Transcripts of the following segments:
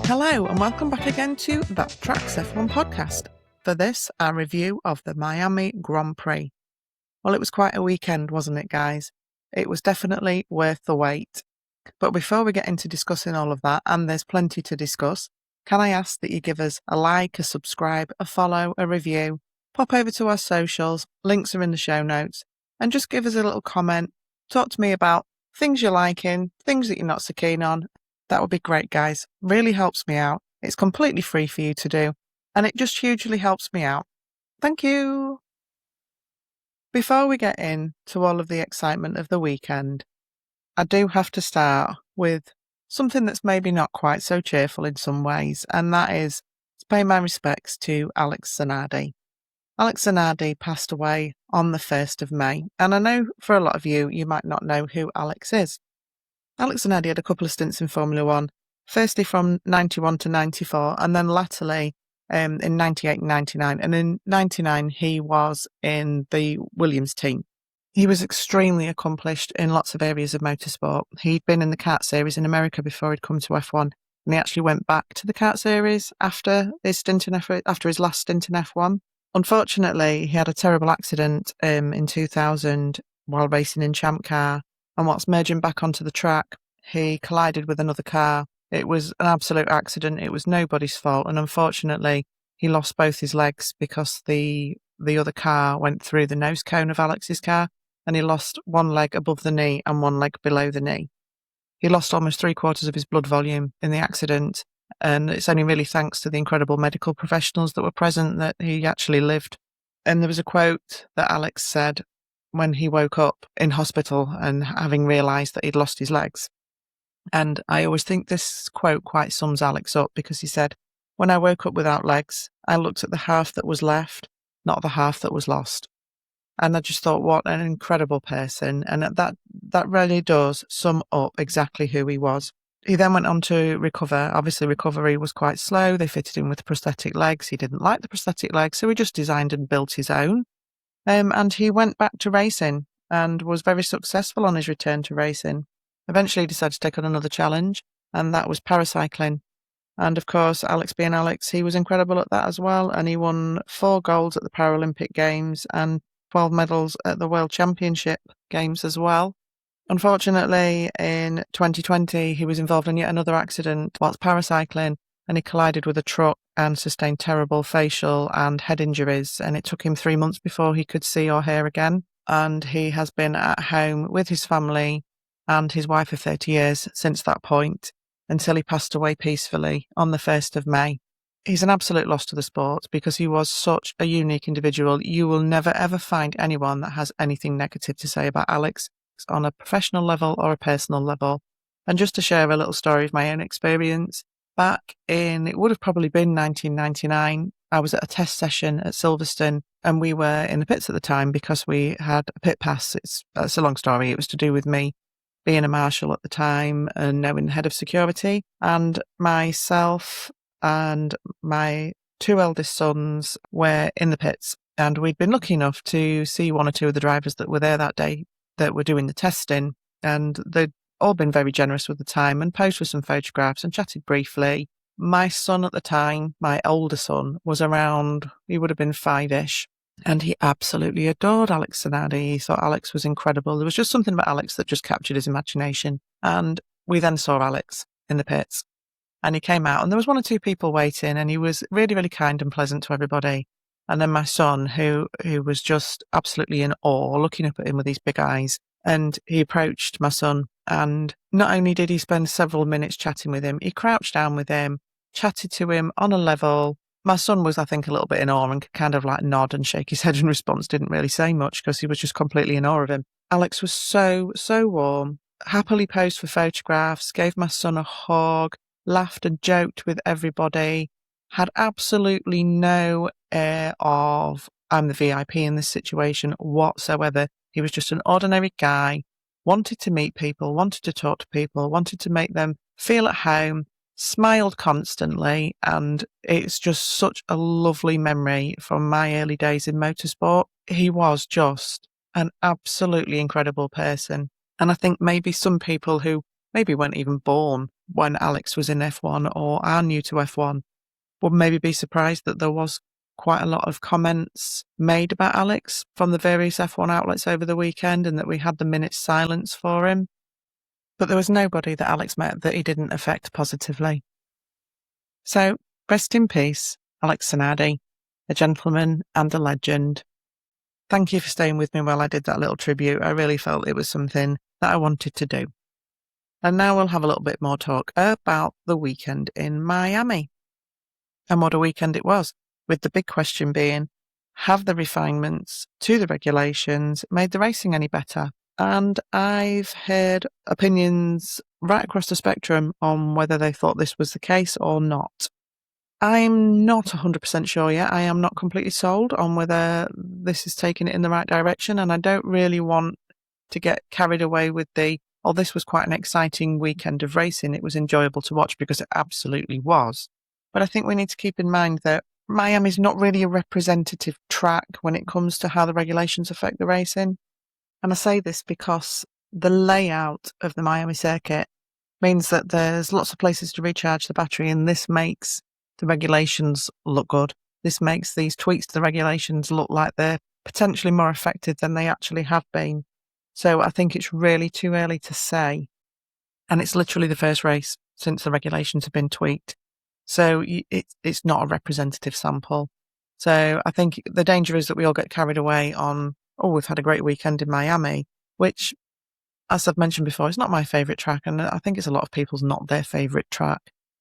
Hello and welcome back again to That Tracks F1 podcast. For this, our review of the Miami Grand Prix. Well, it was quite a weekend, wasn't it, guys? It was definitely worth the wait. But before we get into discussing all of that, and there's plenty to discuss, can I ask that you give us a like, a subscribe, a follow, a review, pop over to our socials, links are in the show notes, and just give us a little comment. Talk to me about things you're liking, things that you're not so keen on. That would be great, guys. Really helps me out. It's completely free for you to do, and it just hugely helps me out. Thank you. Before we get into all of the excitement of the weekend, I do have to start with something that's maybe not quite so cheerful in some ways, and that is to pay my respects to Alex Zanardi. Alex Zanardi passed away on the 1st of May, and I know for a lot of you, you might not know who Alex is. Alex Zanardi had a couple of stints in Formula One, firstly from 91 to 94, and then latterly in 98 and 99. And in 99, he was in the Williams team. He was extremely accomplished in lots of areas of motorsport. He'd been in the kart series in America before he'd come to F1, and he actually went back to the kart series after his last stint in F1. Unfortunately, he had a terrible accident in 2000 while racing in Champ Car. And whilst merging back onto the track, he collided with another car. It was an absolute accident. It was nobody's fault. And unfortunately, he lost both his legs because the other car went through the nose cone of Alex's car, and he lost one leg above the knee and one leg below the knee. He lost almost 3/4 of his blood volume in the accident. And it's only really thanks to the incredible medical professionals that were present that he actually lived. And there was a quote that Alex said when he woke up in hospital and having realised that he'd lost his legs. And I always think this quote quite sums Alex up, because he said, "When I woke up without legs, I looked at the half that was left, not the half that was lost." And I just thought, what an incredible person. And that really does sum up exactly who he was. He then went on to recover. Obviously, recovery was quite slow. They fitted him with prosthetic legs. He didn't like the prosthetic legs, so he just designed and built his own. And he went back to racing and was very successful on his return to racing. Eventually he decided to take on another challenge, and that was paracycling. And of course, Alex being Alex, he was incredible at that as well. And he won 4 golds at the Paralympic Games and 12 medals at the World Championship Games as well. Unfortunately, in 2020, he was involved in yet another accident whilst paracycling, and he collided with a truck and sustained terrible facial and head injuries. And it took him 3 months before he could see or hear again. And he has been at home with his family and his wife of 30 years since that point, until he passed away peacefully on the 1st of May. He's an absolute loss to the sport because he was such a unique individual. You will never ever find anyone that has anything negative to say about Alex on a professional level or a personal level. And just to share a little story of my own experience, back in, it would have probably been 1999, I was at a test session at Silverstone, and we were in the pits at the time because we had a pit pass. It's a long story. It was to do with me being a marshal at the time and knowing the head of security, and myself and my 2 eldest sons were in the pits, and we'd been lucky enough to see 1 or 2 of the drivers that were there that day that were doing the testing, and they'd all been very generous with the time and posed with some photographs and chatted briefly. My son at the time, my older son, was around, he would have been 5-ish, and he absolutely adored Alex Zanardi. He thought Alex was incredible. There was just something about Alex that just captured his imagination. And we then saw Alex in the pits, and he came out, and there was 1 or 2 people waiting, and he was really, really kind and pleasant to everybody. And then my son, who was just absolutely in awe, looking up at him with these big eyes, and he approached my son, and not only did he spend several minutes chatting with him, he crouched down with him, chatted to him on a level. My son was, I think, a little bit in awe and could kind of like nod and shake his head in response, didn't really say much because he was just completely in awe of him. Alex was so, so warm, happily posed for photographs, gave my son a hug, laughed and joked with everybody, had absolutely no air of, I'm the VIP in this situation whatsoever. He was just an ordinary guy, wanted to meet people, wanted to talk to people, wanted to make them feel at home, smiled constantly, and it's just such a lovely memory from my early days in motorsport. He was just an absolutely incredible person. And I think maybe some people who maybe weren't even born when Alex was in F1 or are new to F1 would maybe be surprised that there was quite a lot of comments made about Alex from the various F1 outlets over the weekend, and that we had the minute's silence for him. But there was nobody that Alex met that he didn't affect positively. So, rest in peace, Alex Zanardi, a gentleman and a legend. Thank you for staying with me while I did that little tribute. I really felt it was something that I wanted to do. And now we'll have a little bit more talk about the weekend in Miami. And what a weekend it was, with the big question being, have the refinements to the regulations made the racing any better? And I've heard opinions right across the spectrum on whether they thought this was the case or not. I'm not 100% sure yet. I am not completely sold on whether this is taking it in the right direction, and I don't really want to get carried away with this was quite an exciting weekend of racing. It was enjoyable to watch, because it absolutely was. But I think we need to keep in mind that Miami's not really a representative track when it comes to how the regulations affect the racing. And I say this because the layout of the Miami circuit means that there's lots of places to recharge the battery, and this makes the regulations look good. This makes these tweaks to the regulations look like they're potentially more effective than they actually have been. So I think it's really too early to say. And it's literally the first race since the regulations have been tweaked. So it's not a representative sample. So I think the danger is that we all get carried away on, we've had a great weekend in Miami, which, as I've mentioned before, is not my favourite track. And I think it's a lot of people's not their favourite track.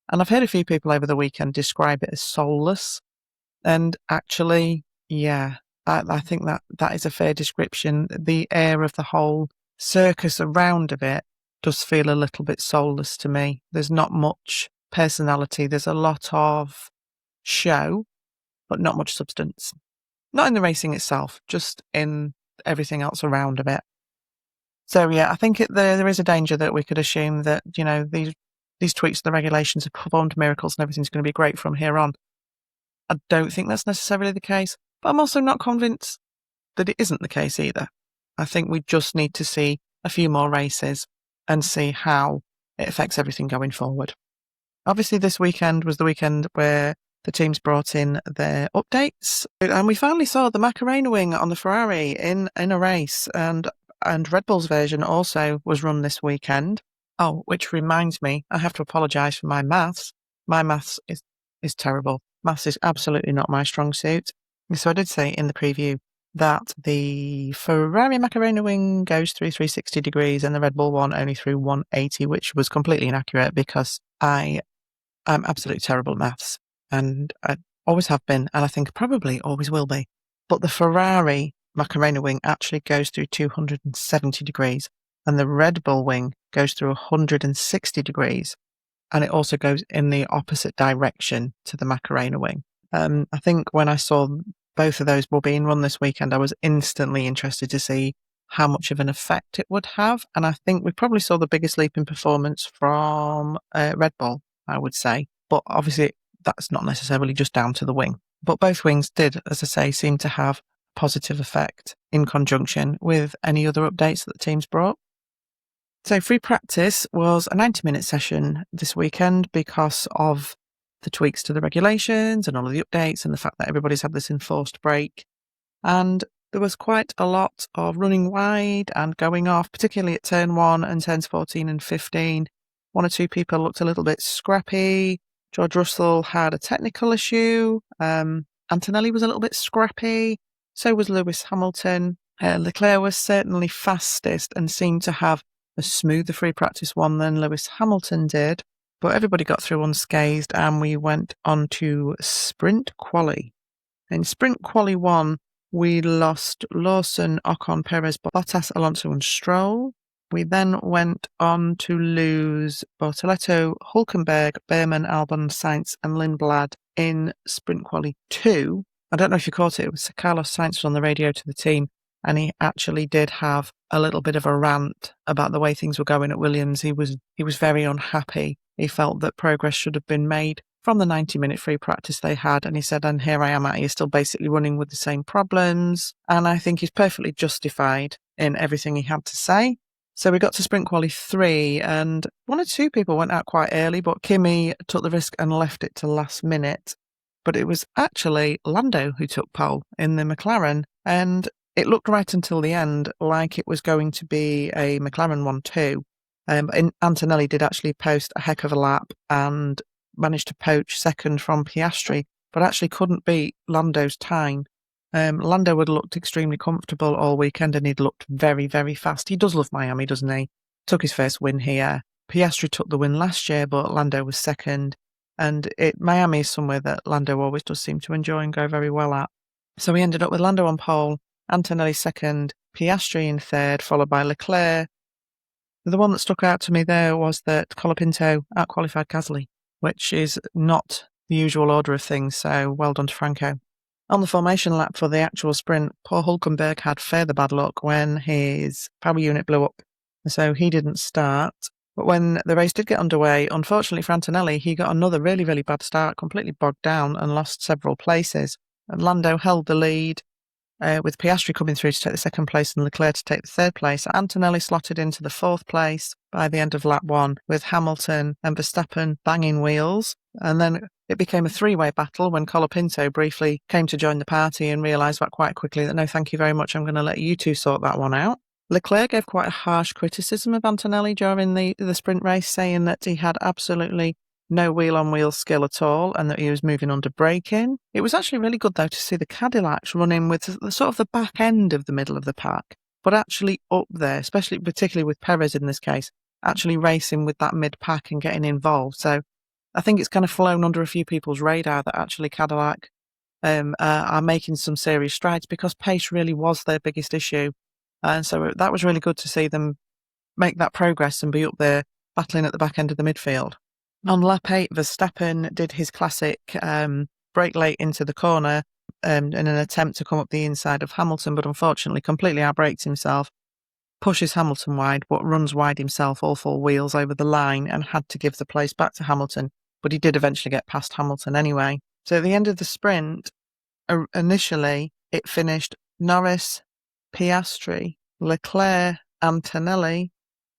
And I've heard a few people over the weekend describe it as soulless. And actually, yeah, I think that is a fair description. The air of the whole circus around of it does feel a little bit soulless to me. There's not much personality. There's a lot of show, but not much substance. Not in the racing itself, just in everything else around of it. So yeah, I think there is a danger that we could assume that, these tweaks to the regulations have performed miracles and everything's going to be great from here on. I don't think that's necessarily the case, but I'm also not convinced that it isn't the case either. I think we just need to see a few more races and see how it affects everything going forward. Obviously, this weekend was the weekend where the teams brought in their updates, and we finally saw the Macarena wing on the Ferrari in a race, and Red Bull's version also was run this weekend. Oh, which reminds me, I have to apologise for my maths. My maths is terrible. Maths is absolutely not my strong suit. So I did say in the preview that the Ferrari Macarena wing goes through 360 degrees and the Red Bull one only through 180, which was completely inaccurate because I'm absolutely terrible at maths, and I always have been, and I think probably always will be. But the Ferrari Macarena wing actually goes through 270 degrees, and the Red Bull wing goes through 160 degrees, and it also goes in the opposite direction to the Macarena wing. I think when I saw both of those were being run this weekend, I was instantly interested to see how much of an effect it would have, and I think we probably saw the biggest leap in performance from Red Bull, I would say. But obviously, that's not necessarily just down to the wing. But both wings did, as I say, seem to have a positive effect in conjunction with any other updates that the teams brought. So free practice was a 90-minute session this weekend because of the tweaks to the regulations and all of the updates and the fact that everybody's had this enforced break. And there was quite a lot of running wide and going off, particularly at turn 1 and turns 14 and 15. One or two people looked a little bit scrappy. George Russell had a technical issue. Antonelli was a little bit scrappy. So was Lewis Hamilton. Leclerc was certainly fastest and seemed to have a smoother free practice one than Lewis Hamilton did. But everybody got through unscathed, and we went on to sprint quali. In sprint quali 1, we lost Lawson, Ocon, Perez, Bottas, Alonso and Stroll. We then went on to lose Bortoleto, Hulkenberg, Behrman, Albon, Sainz and Lindblad in sprint quali 2. I don't know if you caught it. It was Carlos Sainz was on the radio to the team, and he actually did have a little bit of a rant about the way things were going at Williams. He was very unhappy. He felt that progress should have been made from the 90-minute free practice they had, and he said, and here I am at you, still basically running with the same problems. And I think he's perfectly justified in everything he had to say. So we got to sprint quali 3 and one or two people went out quite early, but Kimi took the risk and left it to last minute. But it was actually Lando who took pole in the McLaren, and it looked right until the end like it was going to be a McLaren 1-2. And Antonelli did actually post a heck of a lap and managed to poach second from Piastri, but actually couldn't beat Lando's time. Lando had looked extremely comfortable all weekend and he'd looked very, very fast. He does love Miami, doesn't he? Took his first win here. Piastri took the win last year, but Lando was second. And Miami is somewhere that Lando always does seem to enjoy and go very well at. So we ended up with Lando on pole, Antonelli second, Piastri in third, followed by Leclerc. The one that stuck out to me there was that Colapinto outqualified Gasly, which is not the usual order of things, so well done to Franco. On the formation lap for the actual sprint, poor Hülkenberg had further bad luck when his power unit blew up, so he didn't start. But when the race did get underway, unfortunately for Antonelli, he got another really, really bad start, completely bogged down and lost several places. And Lando held the lead, with Piastri coming through to take the second place and Leclerc to take the third place. Antonelli slotted into the fourth place by the end of lap 1, with Hamilton and Verstappen banging wheels. And then it became a three-way battle when Colapinto briefly came to join the party and realised that quite quickly that no, thank you very much, I'm going to let you two sort that one out. Leclerc gave quite a harsh criticism of Antonelli during the sprint race, saying that he had absolutely no wheel-on-wheel skill at all and that he was moving under braking. It was actually really good, though, to see the Cadillacs running with the sort of the back end of the middle of the pack, but actually up there, particularly with Perez in this case, actually racing with that mid-pack and getting involved. So I think it's kind of flown under a few people's radar that actually Cadillac are making some serious strides, because pace really was their biggest issue. And so that was really good to see them make that progress and be up there battling at the back end of the midfield. On lap 8, Verstappen did his classic brake late into the corner in an attempt to come up the inside of Hamilton, but unfortunately completely outbrakes himself, pushes Hamilton wide, but runs wide himself, all four wheels over the line, and had to give the place back to Hamilton. But he did eventually get past Hamilton anyway. So at the end of the sprint, initially it finished Norris, Piastri, Leclerc, Antonelli,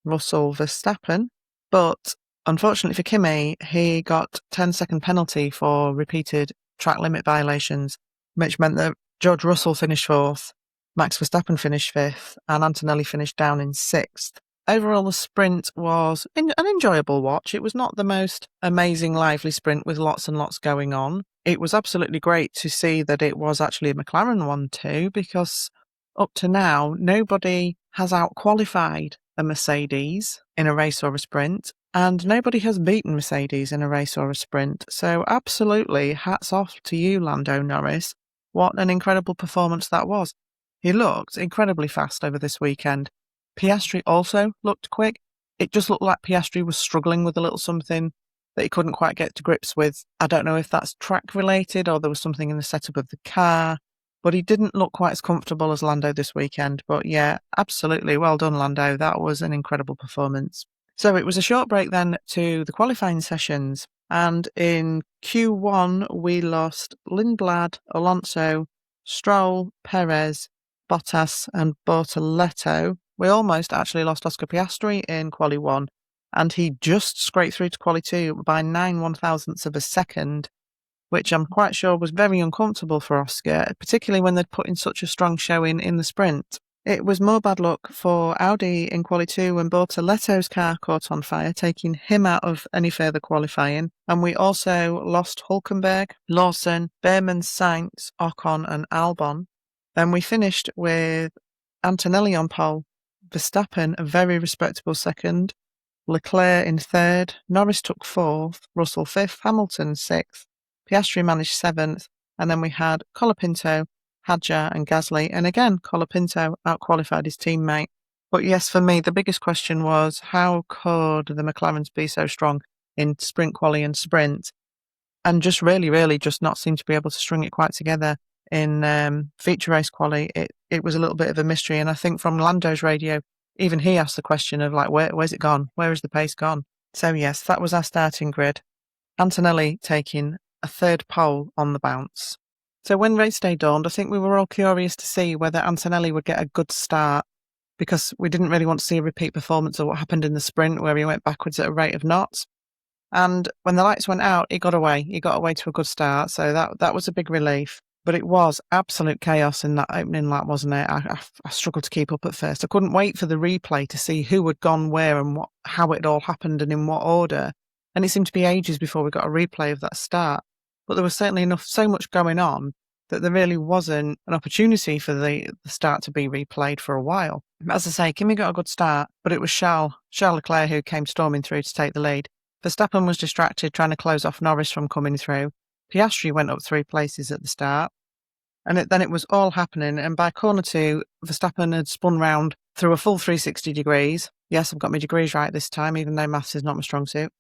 Russell, Verstappen, but unfortunately for Kimi, he got 10-second penalty for repeated track limit violations, which meant that George Russell finished 4th, Max Verstappen finished 5th, and Antonelli finished down in 6th. Overall, the sprint was an enjoyable watch. It was not the most amazing, lively sprint with lots and lots going on. It was absolutely great to see that it was actually a McLaren 1-2, because up to now, nobody has out-qualified a Mercedes in a race or a sprint, and nobody has beaten Mercedes in a race or a sprint. So absolutely, hats off to you, Lando Norris. What an incredible performance that was. He looked incredibly fast over this weekend. Piastri also looked quick. It just looked like Piastri was struggling with a little something that he couldn't quite get to grips with. I don't know if that's track related or there was something in the setup of the car, but he didn't look quite as comfortable as Lando this weekend. But yeah, absolutely well done, Lando. That was an incredible performance. So it was a short break then to the qualifying sessions. And in Q1, we lost Lindblad, Alonso, Stroll, Perez, Bottas and Bortoleto. We almost actually lost Oscar Piastri in Quali 1, and he just scraped through to Quali 2 by 9/1000ths of a second, which I'm quite sure was very uncomfortable for Oscar, particularly when they'd put in such a strong showing in the sprint. It was more bad luck for Audi in Quali 2 when Bortoleto's car caught on fire, taking him out of any further qualifying. And we also lost Hülkenberg, Lawson, Behrman, Sainz, Ocon and Albon. Then we finished with Antonelli on pole, Verstappen a very respectable second, Leclerc in third, Norris took 4th, Russell 5th, Hamilton 6th, Piastri managed 7th, and then we had Colapinto, Hadjar and Gasly, and again, Colapinto outqualified his teammate. But yes, for me, the biggest question was, how could the McLarens be so strong in sprint quali and sprint, and just really just not seem to be able to string it quite together in feature race quali? It was a little bit of a mystery, and I think from Lando's radio, even he asked the question of like, where's it gone? Where is the pace gone? So yes, that was our starting grid. Antonelli taking a third pole on the bounce. So when race day dawned, I think we were all curious to see whether Antonelli would get a good start because we didn't really want to see a repeat performance of what happened in the sprint where he went backwards at a rate of knots. And when the lights went out, he got away. He got away to a good start, so that was a big relief. But it was absolute chaos in that opening lap, wasn't it? I struggled to keep up at first. I couldn't wait for the replay to see who had gone where and how it all happened and in what order. And it seemed to be ages before we got a replay of that start. But there was certainly so much going on that there really wasn't an opportunity for the start to be replayed for a while. As I say, Kimi got a good start, but it was Charles Leclerc who came storming through to take the lead. Verstappen was distracted trying to close off Norris from coming through. Piastri went up 3 places at the start. And then it was all happening. And by corner 2, Verstappen had spun round through a full 360 degrees. Yes, I've got my degrees right this time, even though maths is not my strong suit.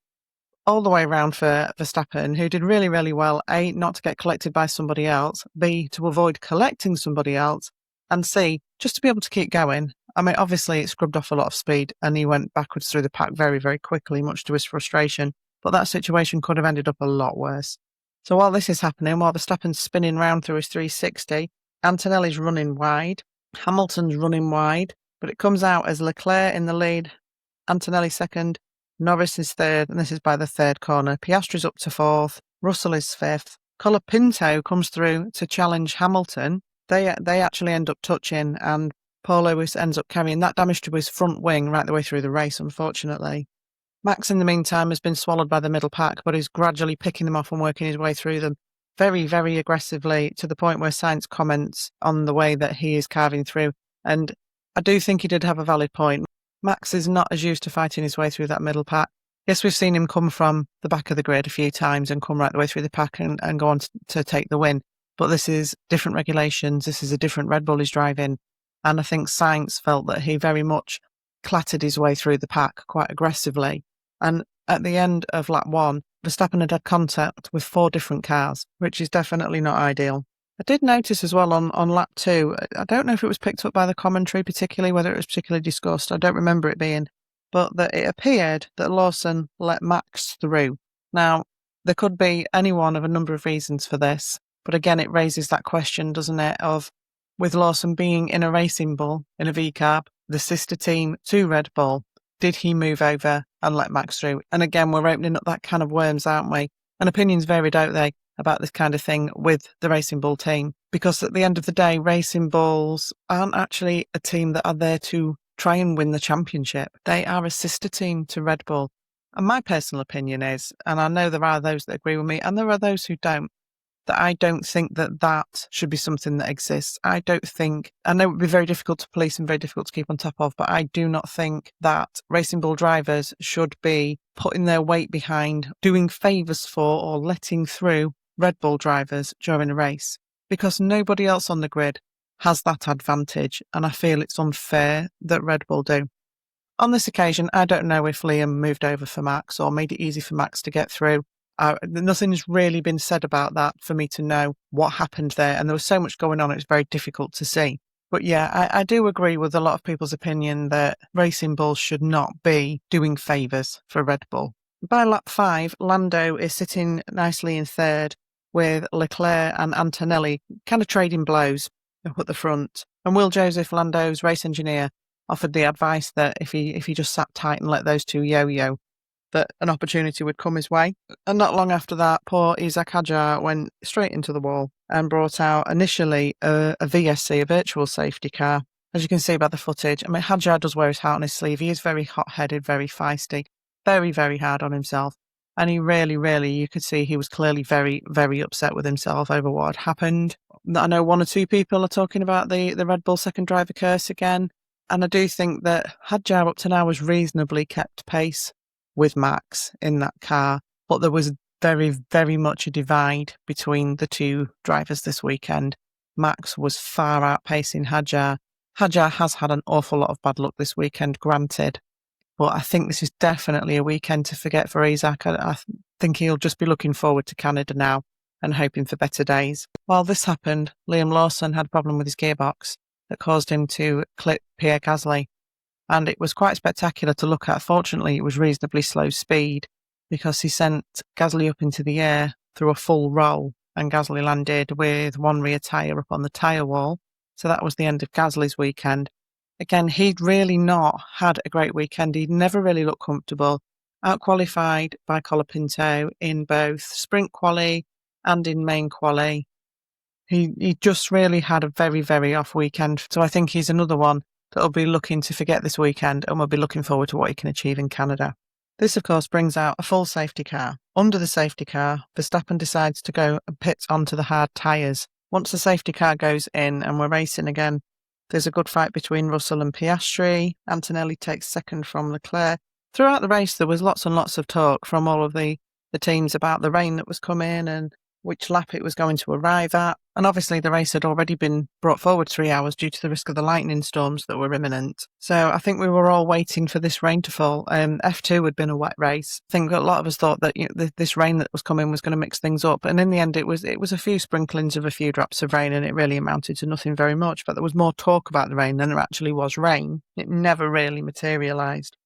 All the way around for Verstappen, who did really, really well. A, not to get collected by somebody else. B, to avoid collecting somebody else. And C, just to be able to keep going. I mean, obviously it scrubbed off a lot of speed and he went backwards through the pack very, very quickly, much to his frustration. But that situation could have ended up a lot worse. So while this is happening, while Verstappen's spinning round through his 360, Antonelli's running wide, Hamilton's running wide, but it comes out as Leclerc in the lead, Antonelli second, Norris is third, and this is by the third corner. Piastri's up to fourth, Russell is fifth, Colapinto comes through to challenge Hamilton. They actually end up touching, and Paul Lewis ends up carrying that damage to his front wing right the way through the race, unfortunately. Max, in the meantime, has been swallowed by the middle pack, but is gradually picking them off and working his way through them very, very aggressively, to the point where Sainz comments on the way that he is carving through. And I do think he did have a valid point. Max is not as used to fighting his way through that middle pack. Yes, we've seen him come from the back of the grid a few times and come right the way through the pack and go on to take the win. But this is different regulations. This is a different Red Bull he's driving. And I think Sainz felt that he very much clattered his way through the pack quite aggressively. And at the end of lap 1, Verstappen had contact with 4 different cars, which is definitely not ideal. I did notice as well on lap 2, I don't know if it was picked up by the commentary particularly, whether it was particularly discussed, I don't remember it being, but that it appeared that Lawson let Max through. Now, there could be any one of a number of reasons for this, but again, it raises that question, doesn't it, of with Lawson being in a racing bull, in a V-Carb, the sister team to Red Bull, did he move over and let Max through? And again, we're opening up that can of worms, aren't we? And opinions vary, don't they, about this kind of thing with the Racing Bull team? Because at the end of the day, Racing Bulls aren't actually a team that are there to try and win the championship. They are a sister team to Red Bull. And my personal opinion is, and I know there are those that agree with me, and there are those who don't, that I don't think that should be something that exists. I know it would be very difficult to police and very difficult to keep on top of, but I do not think that Racing Bull drivers should be putting their weight behind doing favours for or letting through Red Bull drivers during a race, because nobody else on the grid has that advantage, and I feel it's unfair that Red Bull do. On this occasion, I don't know if Liam moved over for Max or made it easy for Max to get through. Nothing's really been said about that for me to know what happened there, and there was so much going on, it was very difficult to see. But yeah, I do agree with a lot of people's opinion that Racing Bulls should not be doing favours for Red Bull. By lap 5, Lando is sitting nicely in third with Leclerc and Antonelli kind of trading blows up at the front. And Will Joseph, Lando's race engineer, offered the advice that if he just sat tight and let those two yo-yo, that an opportunity would come his way. And not long after that, poor Isaac Hadjar went straight into the wall and brought out initially a VSC, a virtual safety car. As you can see by the footage, I mean, Hadjar does wear his heart on his sleeve. He is very hot-headed, very feisty, very, very hard on himself. And he really, you could see he was clearly very, very upset with himself over what had happened. I know 1 or 2 people are talking about the Red Bull second driver curse again. And I do think that Hadjar up to now has reasonably kept pace with Max in that car, but there was very, very much a divide between the two drivers this weekend. Max was far outpacing Hadjar. Hadjar has had an awful lot of bad luck this weekend, granted, but I think this is definitely a weekend to forget for Isaac. I think he'll just be looking forward to Canada now and hoping for better days. While this happened, Liam Lawson had a problem with his gearbox that caused him to clip Pierre Gasly. And it was quite spectacular to look at. Fortunately, it was reasonably slow speed because he sent Gasly up into the air through a full roll, and Gasly landed with one rear tyre up on the tyre wall. So that was the end of Gasly's weekend. Again, he'd really not had a great weekend. He'd never really looked comfortable. Out-qualified by Colapinto in both sprint quali and in main quali. He just really had a very, very off weekend. So I think he's another one that'll be looking to forget this weekend and will be looking forward to what he can achieve in Canada. This, of course, brings out a full safety car. Under the safety car, Verstappen decides to go and pit onto the hard tyres. Once the safety car goes in and we're racing again, there's a good fight between Russell and Piastri. Antonelli takes second from Leclerc. Throughout the race, there was lots and lots of talk from all of the teams about the rain that was coming and which lap it was going to arrive at. And obviously the race had already been brought forward 3 hours due to the risk of the lightning storms that were imminent. So I think we were all waiting for this rain to fall. F2 had been a wet race. I think a lot of us thought that this rain that was coming was going to mix things up. And in the end, it was a few sprinklings of a few drops of rain, and it really amounted to nothing very much. But there was more talk about the rain than there actually was rain. It never really materialised.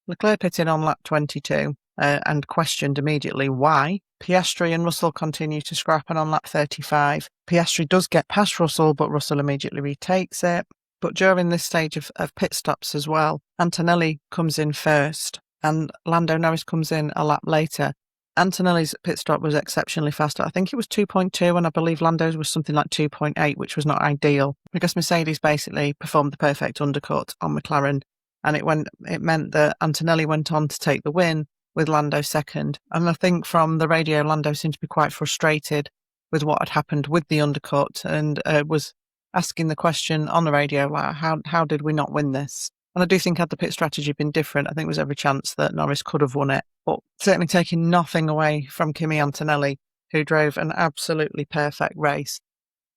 Leclerc pitted on lap 22 and questioned immediately why. Piastri and Russell continue to scrap, and on lap 35, Piastri does get past Russell, but Russell immediately retakes it. But during this stage of pit stops as well, Antonelli comes in first and Lando Norris comes in a lap later. Antonelli's pit stop was exceptionally fast. I think it was 2.2 and I believe Lando's was something like 2.8, which was not ideal because Mercedes basically performed the perfect undercut on McLaren, and it meant that Antonelli went on to take the win with Lando second. And I think from the radio, Lando seemed to be quite frustrated with what had happened with the undercut and was asking the question on the radio, like, how did we not win this? And I do think had the pit strategy been different, I think there was every chance that Norris could have won it. But certainly taking nothing away from Kimi Antonelli, who drove an absolutely perfect race.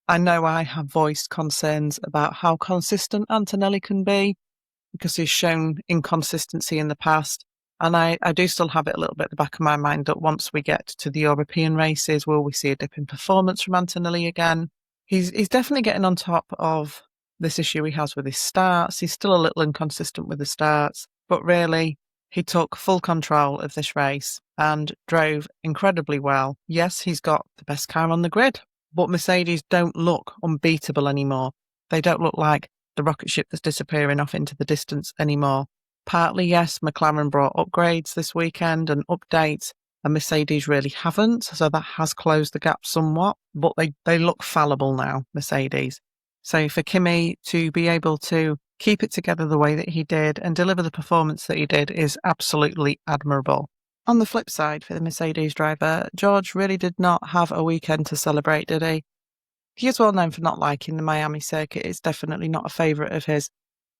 I know I have voiced concerns about how consistent Antonelli can be because he's shown inconsistency in the past. And I do still have it a little bit at the back of my mind that once we get to the European races, will we see a dip in performance from Antonelli again? He's definitely getting on top of this issue he has with his starts. He's still a little inconsistent with the starts, but really, he took full control of this race and drove incredibly well. Yes, he's got the best car on the grid, but Mercedes don't look unbeatable anymore. They don't look like the rocket ship that's disappearing off into the distance anymore. Partly, yes, McLaren brought upgrades this weekend and updates, and Mercedes really haven't, so that has closed the gap somewhat, but they look fallible now, Mercedes. So for Kimi to be able to keep it together the way that he did and deliver the performance that he did is absolutely admirable. On the flip side, for the Mercedes driver, George really did not have a weekend to celebrate, did he? He is well known for not liking the Miami circuit. It's definitely not a favourite of his.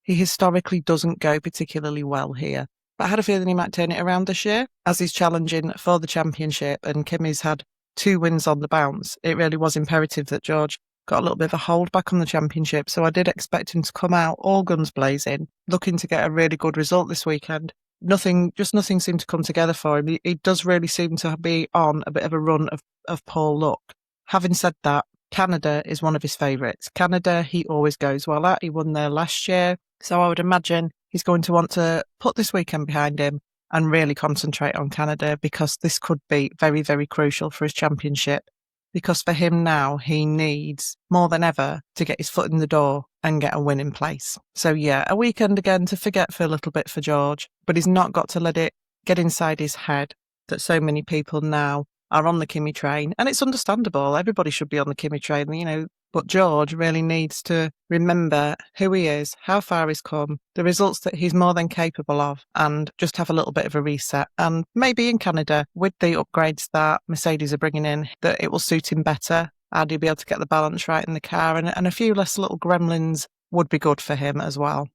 He historically doesn't go particularly well here, but I had a feeling he might turn it around this year. As he's challenging for the championship and Kimi's had 2 wins on the bounce, it really was imperative that George got a little bit of a hold back on the championship, so I did expect him to come out all guns blazing, looking to get a really good result this weekend. Nothing seemed to come together for him. He does really seem to be on a bit of a run of poor luck. Having said that, Canada is one of his favourites. Canada, he always goes well at. He won there last year. So I would imagine he's going to want to put this weekend behind him and really concentrate on Canada, because this could be very, very crucial for his championship. Because for him now, he needs more than ever to get his foot in the door and get a win in place. So yeah, a weekend again to forget for a little bit for George, but he's not got to let it get inside his head that so many people now are on the Kimi train. And it's understandable. Everybody should be on the Kimi train, but George really needs to remember who he is, how far he's come, the results that he's more than capable of, and just have a little bit of a reset. And maybe in Canada, with the upgrades that Mercedes are bringing in, that it will suit him better, and he'll be able to get the balance right in the car, and a few less little gremlins would be good for him as well.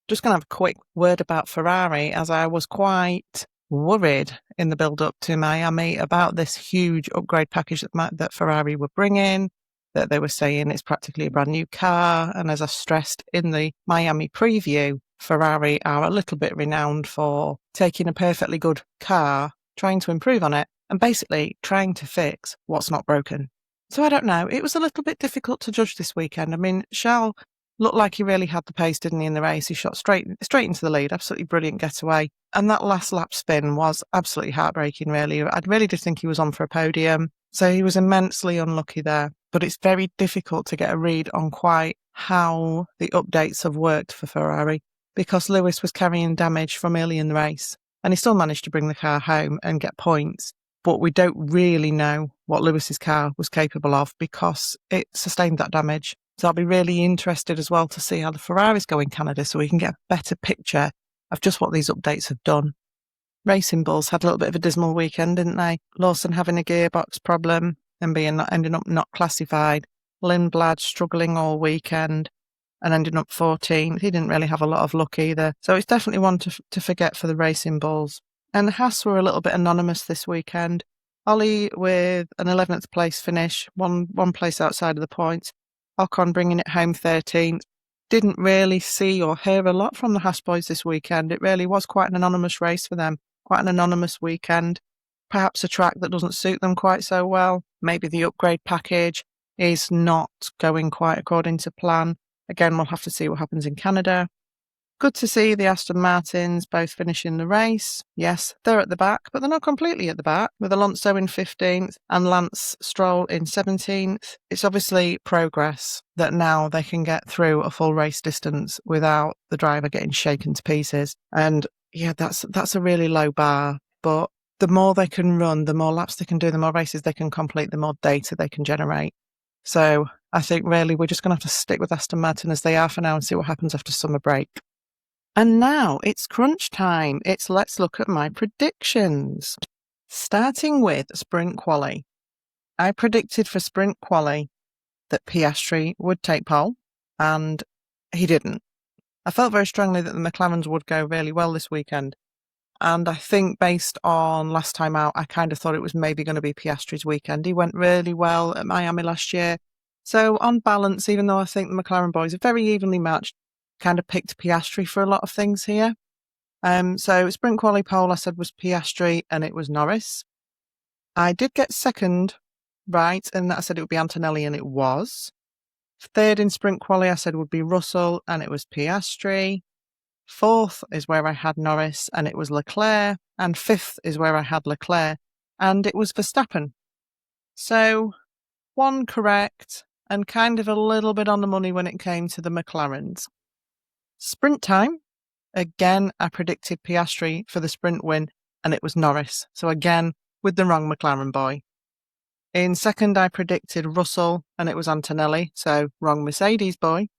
Just going to have a quick word about Ferrari, as I was quite worried in the build-up to Miami about this huge upgrade package that Ferrari were bringing, that they were saying it's practically a brand new car. And as I stressed in the Miami preview, Ferrari are a little bit renowned for taking a perfectly good car, trying to improve on it, and basically trying to fix what's not broken. So I don't know, it was a little bit difficult to judge this weekend. I mean, Charles looked like he really had the pace, didn't he, in the race? He shot straight into the lead, absolutely brilliant getaway. And that last lap spin was absolutely heartbreaking, really. I really did think he was on for a podium. So he was immensely unlucky there. But it's very difficult to get a read on quite how the updates have worked for Ferrari, because Lewis was carrying damage from early in the race and he still managed to bring the car home and get points. But we don't really know what Lewis's car was capable of because it sustained that damage. So I'll be really interested as well to see how the Ferraris go in Canada so we can get a better picture of just what these updates have done. Racing Bulls had a little bit of a dismal weekend, didn't they? Lawson having a gearbox problem and ending up not classified. Lindblad struggling all weekend and ending up 14th. He didn't really have a lot of luck either. So it's definitely one to forget for the Racing Bulls. And Haas were a little bit anonymous this weekend. Ollie with an 11th place finish, one place outside of the points. Ocon bringing it home 13th. Didn't really see or hear a lot from the Haas boys this weekend. It really was quite an anonymous race for them, quite an anonymous weekend. Perhaps a track that doesn't suit them quite so well. Maybe the upgrade package is not going quite according to plan. Again, we'll have to see what happens in Canada. Good to see the Aston Martins both finishing the race. Yes, they're at the back, but they're not completely at the back, with Alonso in 15th and Lance Stroll in 17th. It's obviously progress that now they can get through a full race distance without the driver getting shaken to pieces. And yeah, that's a really low bar, but the more they can run, the more laps they can do, the more races they can complete, the more data they can generate. So I think really we're just going to have to stick with Aston Martin as they are for now and see what happens after summer break. And now it's crunch time. Let's look at my predictions. Starting with sprint quali. I predicted for sprint quali that Piastri would take pole, and he didn't. I felt very strongly that the McLarens would go really well this weekend. And I think based on last time out, I kind of thought it was maybe going to be Piastri's weekend. He went really well at Miami last year. So on balance, even though I think the McLaren boys are very evenly matched, kind of picked Piastri for a lot of things here. So sprint quali pole I said was Piastri and it was Norris. I did get second right, and I said it would be Antonelli and it was. Third in sprint quali I said would be Russell and it was Piastri. Fourth is where I had Norris and it was Leclerc. And fifth is where I had Leclerc and it was Verstappen. So one correct and kind of a little bit on the money when it came to the McLarens. Sprint time, again, I predicted Piastri for the sprint win, and it was Norris. So again, with the wrong McLaren boy. In second, I predicted Russell, and it was Antonelli, so wrong Mercedes boy.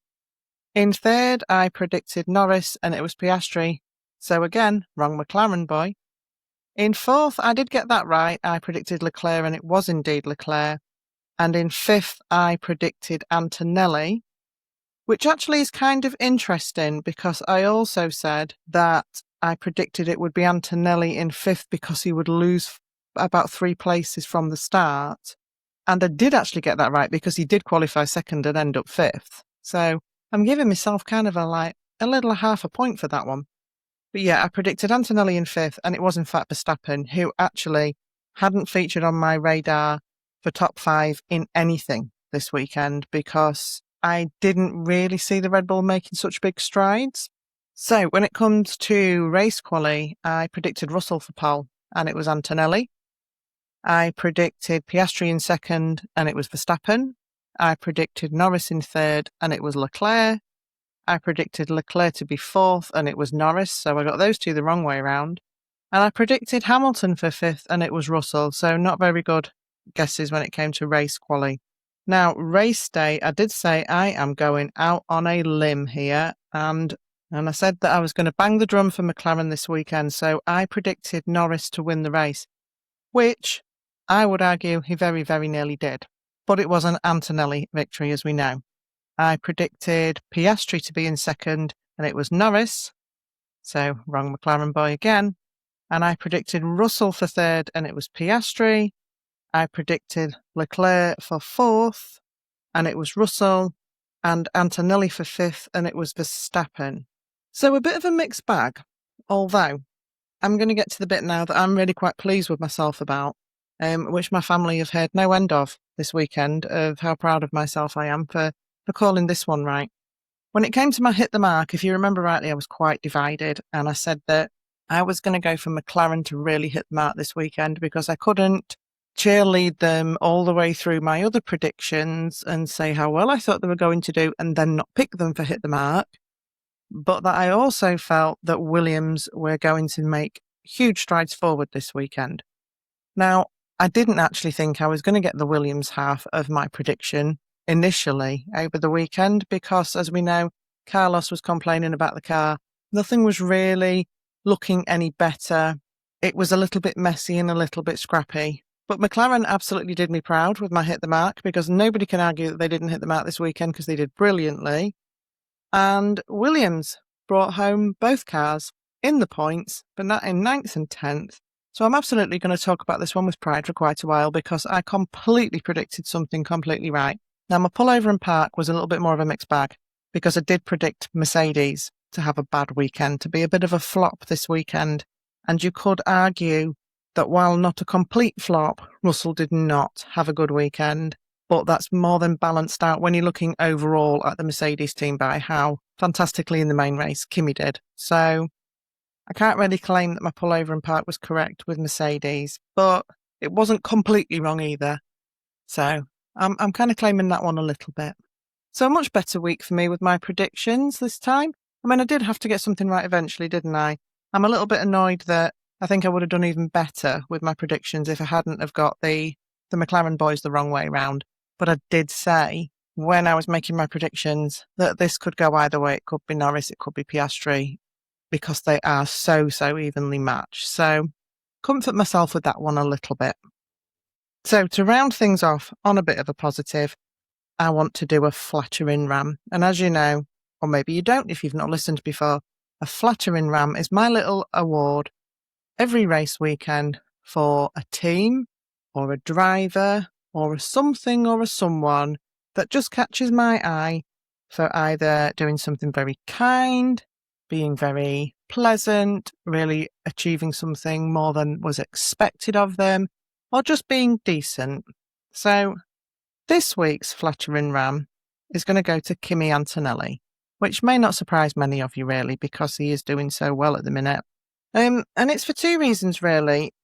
In third, I predicted Norris, and it was Piastri, so again, wrong McLaren boy. In fourth, I did get that right. I predicted Leclerc, and it was indeed Leclerc. And in fifth, I predicted Antonelli, which actually is kind of interesting because I also said that I predicted it would be Antonelli in fifth because he would lose about 3 places from the start. And I did actually get that right because he did qualify second and end up fifth. So I'm giving myself kind of a little half a point for that one. But yeah, I predicted Antonelli in fifth, and it was in fact Verstappen, who actually hadn't featured on my radar for top 5 in anything this weekend because I didn't really see the Red Bull making such big strides. So when it comes to race quali, I predicted Russell for pole, and it was Antonelli. I predicted Piastri in second, and it was Verstappen. I predicted Norris in third, and it was Leclerc. I predicted Leclerc to be fourth, and it was Norris, so I got those two the wrong way around. And I predicted Hamilton for fifth, and it was Russell, so not very good guesses when it came to race quali. Now, race day, I did say I am going out on a limb here, and I said that I was going to bang the drum for McLaren this weekend, so I predicted Norris to win the race, which I would argue he very, very nearly did. But it was an Antonelli victory, as we know. I predicted Piastri to be in second, and it was Norris, so wrong McLaren boy again. And I predicted Russell for third, and it was Piastri. I predicted Leclerc for fourth, and it was Russell, and Antonelli for fifth, and it was Verstappen. So a bit of a mixed bag, although I'm going to get to the bit now that I'm really quite pleased with myself about, which my family have heard no end of this weekend, of how proud of myself I am for calling this one right. When it came to my hit the mark, if you remember rightly, I was quite divided, and I said that I was going to go for McLaren to really hit the mark this weekend because I couldn't cheerlead them all the way through my other predictions and say how well I thought they were going to do and then not pick them for hit the mark, but that I also felt that Williams were going to make huge strides forward this weekend. Now, I didn't actually think I was going to get the Williams half of my prediction initially over the weekend because, as we know, Carlos was complaining about the car. Nothing was really looking any better. It was a little bit messy and a little bit scrappy. But McLaren absolutely did me proud with my hit the mark because nobody can argue that they didn't hit the mark this weekend because they did brilliantly. And Williams brought home both cars in the points, but not in 9th and 10th. So I'm absolutely going to talk about this one with pride for quite a while because I completely predicted something completely right. Now, my pullover and park was a little bit more of a mixed bag because I did predict Mercedes to have a bad weekend, to be a bit of a flop this weekend. And you could argue that while not a complete flop, Russell did not have a good weekend. But that's more than balanced out when you're looking overall at the Mercedes team by how fantastically in the main race Kimi did. So I can't really claim that my pullover and park was correct with Mercedes, but it wasn't completely wrong either. So I'm kind of claiming that one a little bit. So a much better week for me with my predictions this time. I mean, I did have to get something right eventually, didn't I? I'm a little bit annoyed that I think I would have done even better with my predictions if I hadn't have got the McLaren boys the wrong way round. But I did say when I was making my predictions that this could go either way. It could be Norris, it could be Piastri, because they are so evenly matched. So comfort myself with that one a little bit. So to round things off on a bit of a positive, I want to do a flattering ram. And as you know, or maybe you don't if you've not listened before, a flattering ram is my little award every race weekend for a team or a driver or a something or a someone that just catches my eye for either doing something very kind, being very pleasant, really achieving something more than was expected of them, or just being decent. So this week's flattering ram is going to go to Kimi Antonelli, which may not surprise many of you really because he is doing so well at the minute. And it's for two reasons really.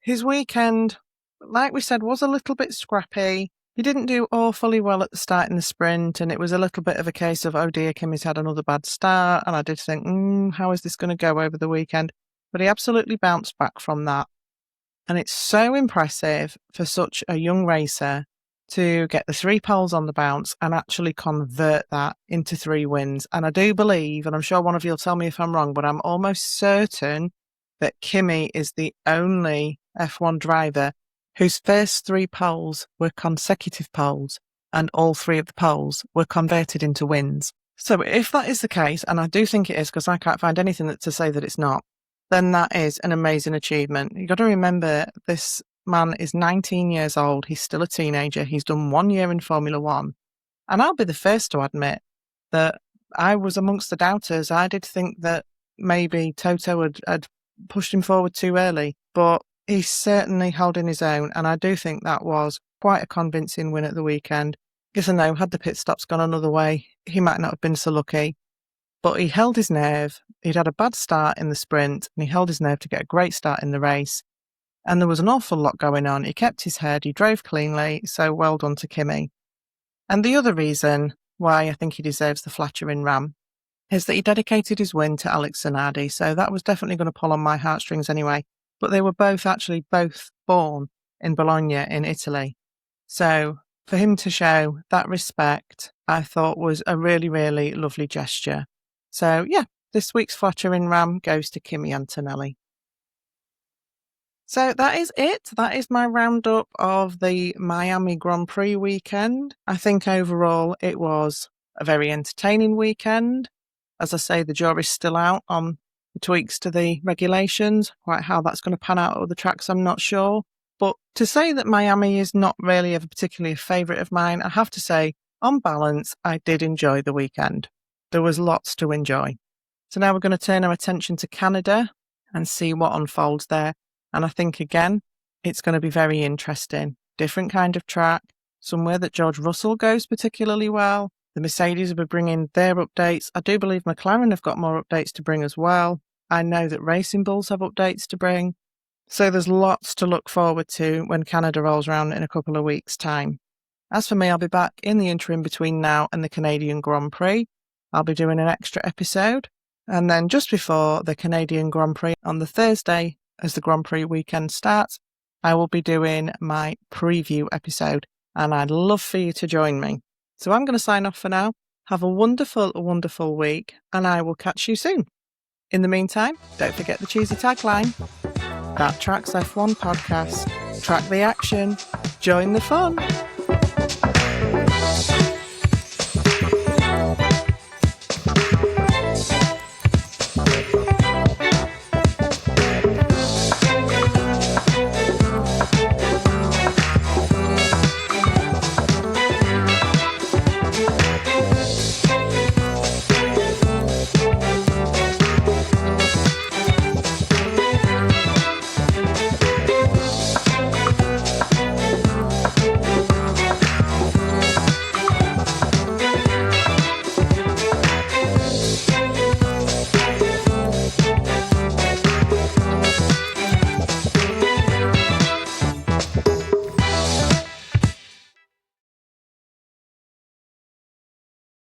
His weekend, like we said, was a little bit scrappy. He didn't do awfully well at the start in the sprint, and it was a little bit of a case of, oh dear, Kimi's had another bad start. And I did think, how is this going to go over the weekend? But he absolutely bounced back from that. And it's so impressive for such a young racer to get the 3 poles on the bounce and actually convert that into 3 wins. And I do believe, and I'm sure one of you will tell me if I'm wrong, but I'm almost certain that Kimi is the only F1 driver whose first 3 poles were consecutive poles and all 3 of the poles were converted into wins. So if that is the case, and I do think it is because I can't find anything to say that it's not, then that is an amazing achievement. You've got to remember this man is 19 years old. He's still a teenager. He's done 1 year in Formula One. And I'll be the first to admit that I was amongst the doubters. I did think that maybe Toto had pushed him forward too early, but he's certainly holding his own. And I do think that was quite a convincing win at the weekend. Yes and no, had the pit stops gone another way, he might not have been so lucky. But he held his nerve. He'd had a bad start in the sprint, and he held his nerve to get a great start in the race. And there was an awful lot going on. He kept his head, he drove cleanly, so well done to Kimi. And the other reason why I think he deserves the flattering ram is that he dedicated his win to Alex Zanardi, so that was definitely going to pull on my heartstrings anyway. But they were both born in Bologna in Italy. So for him to show that respect, I thought was a really, really lovely gesture. So yeah, this week's flattering ram goes to Kimi Antonelli. So that is it. That is my roundup of the Miami Grand Prix weekend. I think overall it was a very entertaining weekend. As I say, the jury's still out on the tweaks to the regulations. Quite how that's going to pan out at other tracks, I'm not sure. But to say that Miami is not really ever particularly a favourite of mine, I have to say, on balance, I did enjoy the weekend. There was lots to enjoy. So now we're going to turn our attention to Canada and see what unfolds there. And I think, again, it's going to be very interesting. Different kind of track, somewhere that George Russell goes particularly well. The Mercedes will be bringing their updates. I do believe McLaren have got more updates to bring as well. I know that Racing Bulls have updates to bring. So there's lots to look forward to when Canada rolls around in a couple of weeks' time. As for me, I'll be back in the interim between now and the Canadian Grand Prix. I'll be doing an extra episode. And then just before the Canadian Grand Prix on the Thursday, as the Grand Prix weekend starts, I will be doing my preview episode. And I'd love for you to join me. So I'm going to sign off for now. Have a wonderful, wonderful week, and I will catch you soon. In the meantime, don't forget the cheesy tagline. That Tracks F1 podcast. Track the action. Join the fun.